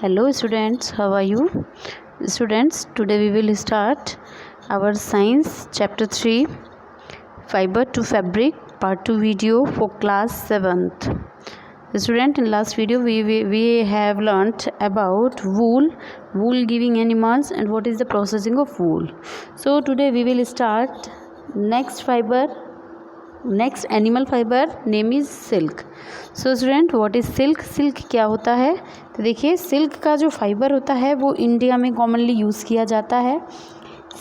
Hello students, how are you? Students, today we will start our science chapter 3 fiber to fabric part 2 video for class 7th. Student, in last video we have learnt about wool giving animals and what is the processing of wool. So today we will start next animal fiber name is silk. So student, what is silk? Silk क्या होता है? तो देखिए, silk का जो fibre होता है वो इंडिया में कॉमनली यूज़ किया जाता है।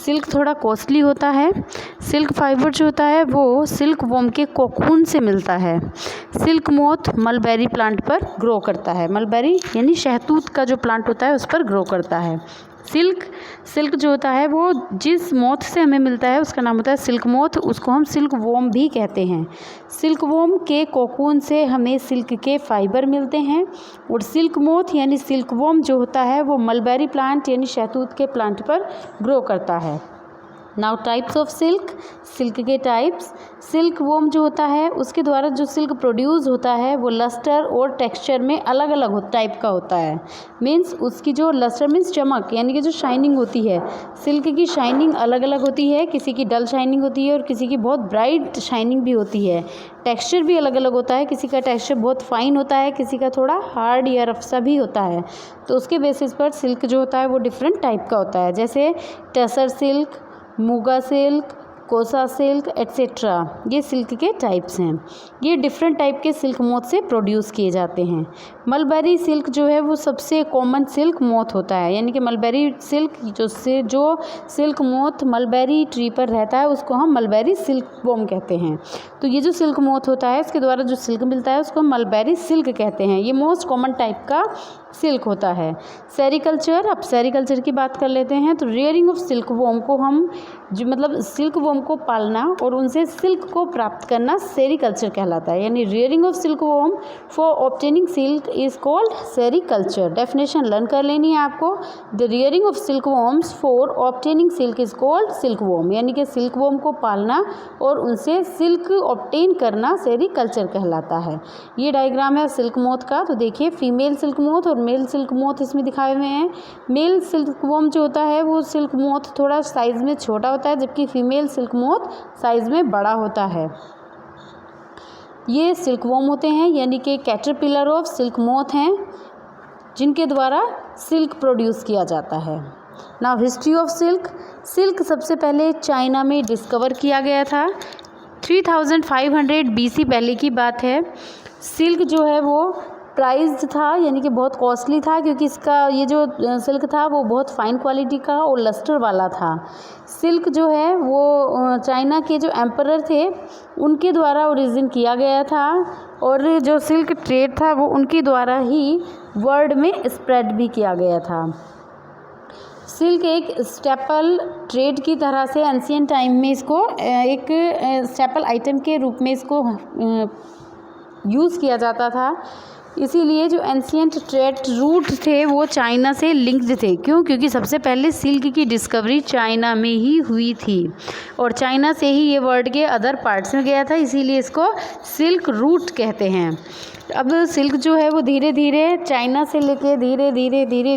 सिल्क थोड़ा कॉस्टली होता है। सिल्क फाइबर जो होता है वो सिल्क वॉर्म के कोकून से मिलता है। सिल्क मोथ मलबेरी प्लांट पर ग्रो करता है। मलबेरी यानी शहतूत का जो प्लांट होता है उस पर ग्रो करता है। सिल्क जो होता है वो जिस मोथ से हमें मिलता है उसका नाम होता है सिल्क मोथ, उसको हम सिल्क वॉर्म भी कहते हैं। सिल्क वॉर्म के कोकून से हमें सिल्क के फाइबर मिलते हैं और सिल्क मोथ यानी सिल्क वॉर्म जो होता है वो मलबेरी प्लांट यानी शहतूत के प्लांट पर ग्रो करता है। नाउ टाइप्स ऑफ सिल्क के टाइप्स। सिल्क वॉर्म जो होता है उसके द्वारा जो सिल्क प्रोड्यूस होता है वो लस्टर और टेक्सचर में अलग अलग टाइप का होता है। मीन्स उसकी जो लस्टर मीन्स चमक यानी कि जो शाइनिंग होती है, सिल्क की शाइनिंग अलग अलग होती है। किसी की डल शाइनिंग होती है और किसी की बहुत ब्राइट शाइनिंग भी होती है। टेक्सचर भी अलग अलग होता है, किसी का टेक्सचर बहुत फाइन होता है, किसी का थोड़ा हार्ड या रफ सा भी होता है। तो उसके बेसिस पर सिल्क जो होता है वो डिफरेंट टाइप का होता है, जैसे टसर सिल्क, मुगा सिल्क, कोसा सिल्क एट्सेट्रा। ये सिल्क के टाइप्स हैं। ये डिफरेंट टाइप के सिल्क मोथ से प्रोड्यूस किए जाते हैं। मलबेरी सिल्क जो है वो सबसे कॉमन सिल्क मोथ होता है, यानी कि मलबेरी सिल्क जो सिल्क मोथ मलबेरी ट्री पर रहता है उसको हम मलबेरी सिल्क वॉर्म कहते हैं। तो ये जो सिल्क मोथ होता है इसके द्वारा जो सिल्क मिलता है उसको हम मलबेरी सिल्क कहते हैं। ये मोस्ट कॉमन टाइप का सिल्क होता है। सेरीकल्चर, अब सेरीकल्चर की बात कर लेते हैं। तो रेयरिंग ऑफ सिल्क वॉर्म को हम सिल्क वॉर्म को पालना और उनसे सिल्क को प्राप्त करना सेरीकल्चर कहलाता है। यानी rearing of silk worm for obtaining silk is called sericulture. Definition learn कर लेनी है आपको। The rearing of silk worms for obtaining silk is called silk worm, यानी कि सिल्क वॉर्म को पालना और उनसे सिल्क ऑब्टेन करना सेरीकल्चर कहलाता है। ये डायग्राम है सिल्क मोथ का। तो देखिए, फीमेल सिल्क मोथ और मेल सिल्क मोथ इसमें दिखाए हुए हैं। मेल सिल्क वॉर्म जो होता है वो सिल्क मोथ थोड़ा साइज में छोटा होता है, जबकि फीमेल सिल्क मोथ साइज में बड़ा होता है। ये सिल्क वॉर्म होते हैं, यानी कि कैटरपिलर ऑफ सिल्क मोथ हैं, जिनके द्वारा सिल्क प्रोड्यूस किया जाता है। नाउ हिस्ट्री ऑफ सिल्क सबसे पहले चाइना में डिस्कवर किया गया था। 3500 BC पहले की बात है। सिल्क जो है वो प्राइज्ड था, यानी कि बहुत कॉस्टली था, क्योंकि इसका ये जो सिल्क था वो बहुत फाइन क्वालिटी का और लस्टर वाला था। सिल्क जो है वो चाइना के जो एम्परर थे उनके द्वारा ओरिजिन किया गया था और जो सिल्क ट्रेड था वो उनके द्वारा ही वर्ल्ड में स्प्रेड भी किया गया था। सिल्क एक स्टेपल ट्रेड की तरह से एंशिएंट टाइम में इसको एक स्टेपल आइटम के रूप में इसको यूज़ किया जाता था। इसीलिए जो एंशिएंट ट्रेड रूट थे वो चाइना से लिंक्ड थे। क्यों? क्योंकि सबसे पहले सिल्क की डिस्कवरी चाइना में ही हुई थी और चाइना से ही ये वर्ल्ड के अदर पार्ट्स में गया था, इसीलिए इसको सिल्क रूट कहते हैं। अब सिल्क जो है वो धीरे धीरे चाइना से लेके धीरे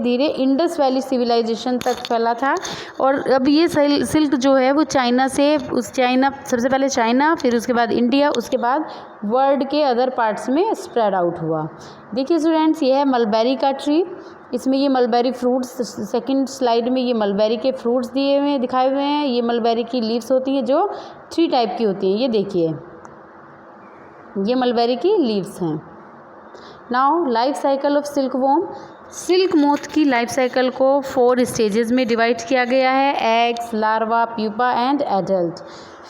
धीरे इंडस वैली सिविलाइजेशन तक फैला था। और अब ये सिल्क जो है वो सबसे पहले चाइना, फिर उसके बाद इंडिया, उसके बाद वर्ल्ड के अदर पार्ट्स में स्प्रेड आउट हुआ। देखिए स्टूडेंट्स, ये है मलबेरी का ट्री। इसमें ये मलबेरी फ्रूट्स, सेकंड स्लाइड में ये मलबेरी के फ्रूट्स दिखाए हुए हैं। ये मलबेरी की लीव्स होती हैं जो 3 टाइप की होती हैं। ये देखिए, ये मलबेरी की लीव्स हैं। Now life cycle of silk worm. Silk moth की लाइफ साइकिल को 4 स्टेजेस में डिवाइड किया गया है: eggs, larva, pupa and adult.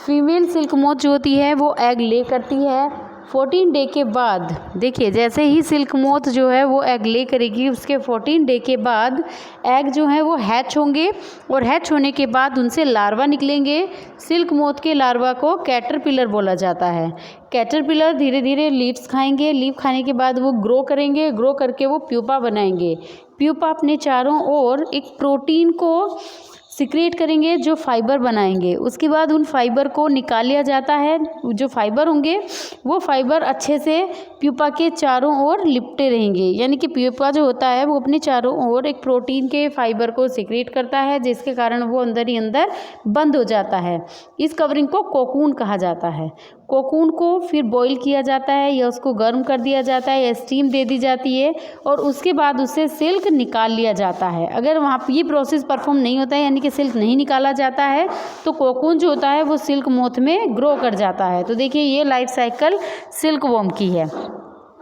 Female silk moth जो होती है वो एग ले करती है 14 डे के बाद। देखिए, जैसे ही सिल्क मोथ जो है वो एग ले करेगी उसके 14 डे के बाद एग जो है वो हैच होंगे और हैच होने के बाद उनसे लार्वा निकलेंगे। सिल्क मोथ के लार्वा को कैटरपिलर बोला जाता है। कैटरपिलर धीरे धीरे लीव्स खाएंगे, लीव खाने के बाद वो ग्रो करेंगे, ग्रो करके वो प्यूपा बनाएंगे। प्यूपा अपने चारों ओर एक प्रोटीन को सिक्रेट करेंगे, जो फाइबर बनाएंगे। उसके बाद उन फाइबर को निकाल लिया जाता है। जो फाइबर होंगे वो फाइबर अच्छे से प्यूपा के चारों ओर लिपटे रहेंगे, यानी कि प्यूपा जो होता है वो अपने चारों ओर एक प्रोटीन के फाइबर को सिक्रेट करता है, जिसके कारण वो अंदर ही अंदर बंद हो जाता है। इस कवरिंग को कोकून कहा जाता है। कोकून को फिर बॉईल किया जाता है या उसको गर्म कर दिया जाता है या स्टीम दे दी जाती है और उसके बाद उससे सिल्क निकाल लिया जाता है। अगर वहाँ ये प्रोसेस परफॉर्म नहीं होता है, यानी कि सिल्क नहीं निकाला जाता है, तो कोकून जो होता है वो सिल्क मोथ में ग्रो कर जाता है। तो देखिए ये लाइफ साइकिल सिल्क वॉर्म की है।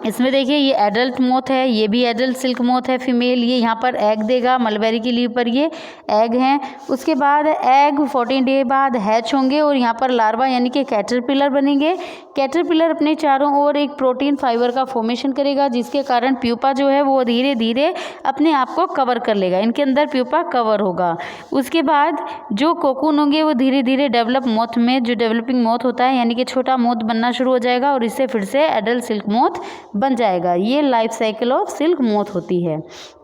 इसमें देखिए ये एडल्ट मोथ है, ये भी एडल्ट सिल्क मोथ है फीमेल। ये यहाँ पर एग देगा, मलबेरी की लीव पर ये एग हैं। उसके बाद एग 14 डे बाद हैच होंगे और यहाँ पर लार्वा यानी कि कैटरपिलर बनेंगे। कैटरपिलर अपने चारों ओर एक प्रोटीन फाइबर का फॉर्मेशन करेगा, जिसके कारण प्यूपा जो है वो धीरे धीरे अपने आप को कवर कर लेगा। इनके अंदर प्यूपा कवर होगा। उसके बाद जो कोकून होंगे वो धीरे धीरे डेवलप मोथ में, जो डेवलपिंग मोथ होता है यानी कि छोटा मोथ बनना शुरू हो जाएगा और इससे फिर से एडल्ट सिल्क मोथ बन जाएगा। ये life cycle of silk moth होती है।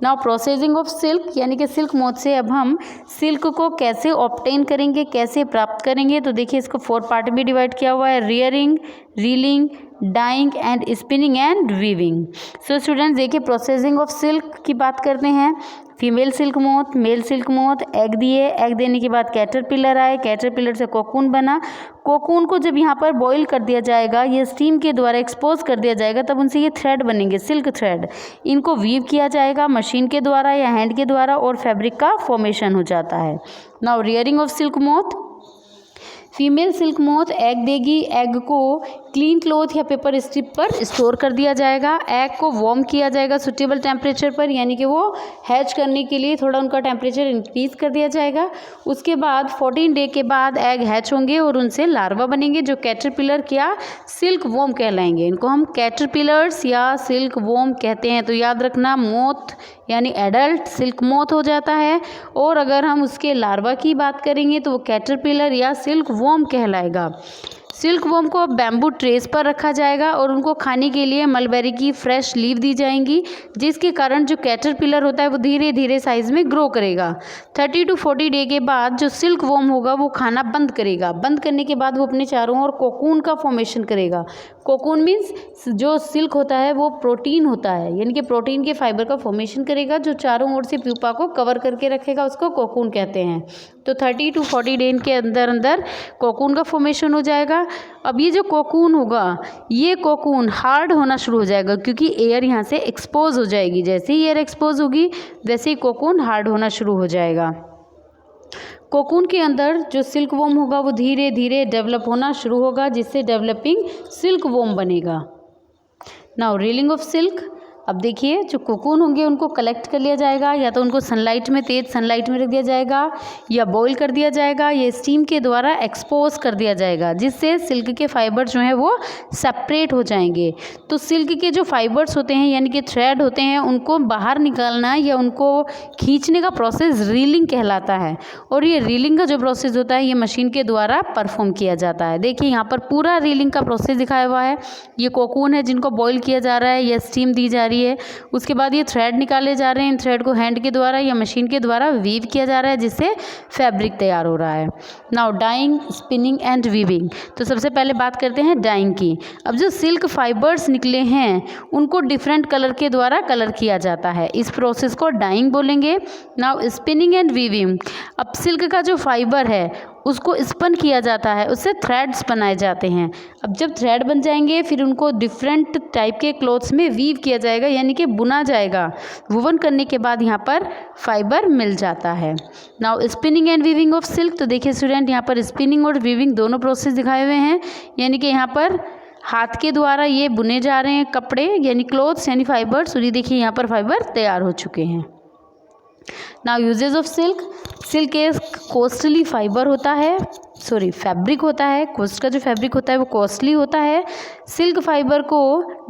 नाउ प्रोसेसिंग ऑफ सिल्क, यानी कि सिल्क मोथ से अब हम सिल्क को कैसे ऑब्टेन करेंगे, कैसे प्राप्त करेंगे। तो देखिए इसको 4 पार्ट में डिवाइड किया हुआ है, rearing, reeling, dyeing and spinning and weaving. So students देखिए प्रोसेसिंग ऑफ सिल्क की बात करते हैं। Female silk moth, male silk moth egg दिए, एग देने के बाद कैटरपिलर आए, कैटरपिलर से कोकून बना। कोकून को जब यहाँ पर बॉईल कर दिया जाएगा, ये स्टीम के द्वारा एक्सपोज कर दिया जाएगा, तब उनसे ये थ्रेड बनेंगे, सिल्क थ्रेड। इनको वीव किया जाएगा मशीन के द्वारा या हैंड के द्वारा और फैब्रिक का फॉर्मेशन हो जाता है। Now rearing of silk moth, female silk moth egg देगी, एग को क्लीन क्लॉथ या पेपर स्ट्रिप पर स्टोर कर दिया जाएगा। एग को वार्म किया जाएगा सुटेबल टेम्परेचर पर, यानी कि वो हैच करने के लिए थोड़ा उनका टेम्परेचर इंक्रीज कर दिया जाएगा। उसके बाद 14 डे के बाद एग हैच होंगे और उनसे लार्वा बनेंगे, जो कैटरपिलर या सिल्क वॉर्म कहलाएंगे। इनको हम कैटरपिलर्स या सिल्क वॉर्म कहते हैं। तो याद रखना मोथ यानी एडल्ट सिल्क मोथ हो जाता है, और अगर हम उसके लार्वा की बात करेंगे तो वो कैटरपिलर या सिल्क वॉर्म कहलाएगा। सिल्क वॉर्म को बैम्बू ट्रेस पर रखा जाएगा और उनको खाने के लिए मलबेरी की फ्रेश लीव दी जाएंगी, जिसके कारण जो कैटरपिलर होता है वो धीरे धीरे साइज में ग्रो करेगा। 30 to 40 डे के बाद जो सिल्क वॉर्म होगा वो खाना बंद करेगा। बंद करने के बाद वो अपने चारों ओर कोकून का फॉर्मेशन करेगा। कोकून मीन्स जो सिल्क होता है वो प्रोटीन होता है, यानी कि प्रोटीन के फाइबर का फॉर्मेशन करेगा, जो चारों ओर से प्यूपा को कवर करके रखेगा, उसको कोकून कहते हैं। तो 30 to 40 डे के अंदर अंदर कोकून का फॉर्मेशन हो जाएगा। अब ये जो कोकून होगा, ये कोकून हार्ड होना शुरू हो जाएगा, क्योंकि एयर यहाँ से एक्सपोज हो जाएगी। जैसे ही एयर एक्सपोज होगी वैसे ही कोकून हार्ड होना शुरू हो जाएगा। कोकून के अंदर जो सिल्क वॉर्म होगा वो धीरे धीरे डेवलप होना शुरू होगा, जिससे डेवलपिंग सिल्क वॉर्म बनेगा। नाउ रीलिंग ऑफ सिल्क, अब देखिए जो कोकून होंगे उनको कलेक्ट कर लिया जाएगा, या तो उनको सनलाइट में, तेज सनलाइट में रख दिया जाएगा, या बॉईल कर दिया जाएगा, या स्टीम के द्वारा एक्सपोज कर दिया जाएगा, जिससे सिल्क के फाइबर्स जो हैं वो सेपरेट हो जाएंगे। तो सिल्क के जो फाइबर्स होते हैं यानी कि थ्रेड होते हैं, उनको बाहर निकालना या उनको खींचने का प्रोसेस रीलिंग कहलाता है। और ये रीलिंग का जो प्रोसेस होता है ये मशीन के द्वारा परफॉर्म किया जाता है। देखिए यहाँ पर पूरा रीलिंग का प्रोसेस दिखाया हुआ है। ये कोकून है जिनको बॉईल किया जा रहा है या स्टीम दी जा रही है। उसके बाद ये थ्रेड निकाले जा रहे हैं। इन थ्रेड को हैंड के द्वारा या मशीन के द्वारा वीव किया जा रहा है, जिससे फैब्रिक तैयार हो रहा है। Now dyeing, spinning and weaving. तो सबसे पहले बात करते हैं डाइंग की। अब जो सिल्क फाइबर्स निकले हैं उनको डिफरेंट कलर के द्वारा कलर किया जाता है, इस प्रोसेस को डाइंग बोलेंगे। नाउ स्पिनिंग एंड वीविंग, अब सिल्क का जो फाइबर है उसको स्पन किया जाता है, उससे थ्रेड्स बनाए जाते हैं। अब जब थ्रेड बन जाएंगे फिर उनको डिफरेंट टाइप के क्लॉथ्स में वीव किया जाएगा, यानी कि बुना जाएगा। वुवन करने के बाद यहाँ पर फाइबर मिल जाता है। Now spinning and weaving of silk, तो देखिए स्टूडेंट यहाँ पर स्पिनिंग और वीविंग दोनों प्रोसेस दिखाए हुए हैं, यानी कि यहाँ पर हाथ के द्वारा ये बुने जा रहे हैं कपड़े यानी क्लॉथ्स यानी फाइबर्स, और ये देखिए यहाँ पर फाइबर तैयार हो चुके हैं। Now usages of silk, silk एक कॉस्टली फाइबर होता है फैब्रिक होता है, कोस्ट का जो फैब्रिक होता है वो कॉस्टली होता है। सिल्क फाइबर को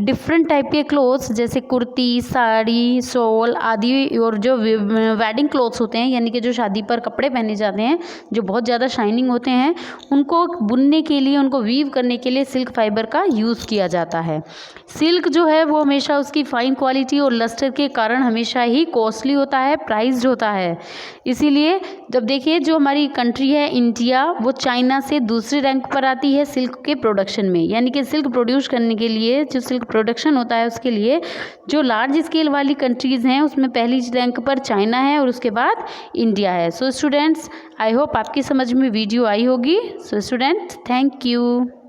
डिफरेंट टाइप के क्लोथ्स जैसे कुर्ती, साड़ी, शॉल आदि और जो वेडिंग क्लोथ्स होते हैं यानी कि जो शादी पर कपड़े पहने जाते हैं जो बहुत ज़्यादा शाइनिंग होते हैं, उनको बुनने के लिए, उनको वीव करने के लिए सिल्क फाइबर का यूज़ किया जाता है। सिल्क जो है वो हमेशा उसकी फाइन क्वालिटी और लस्टर के कारण हमेशा ही कॉस्टली होता है, प्राइस्ड होता है। इसीलिए जब देखिए जो हमारी कंट्री है इंडिया, वो चाइना से दूसरे रैंक पर आती है सिल्क के प्रोडक्शन में, यानी कि सिल्क प्रोड्यूस करने के लिए जो सिल्क प्रोडक्शन होता है उसके लिए जो लार्ज स्केल वाली कंट्रीज़ हैं उसमें पहली रैंक पर चाइना है और उसके बाद इंडिया है। सो स्टूडेंट्स, आई होप आपकी समझ में वीडियो आई होगी। So students, thank you.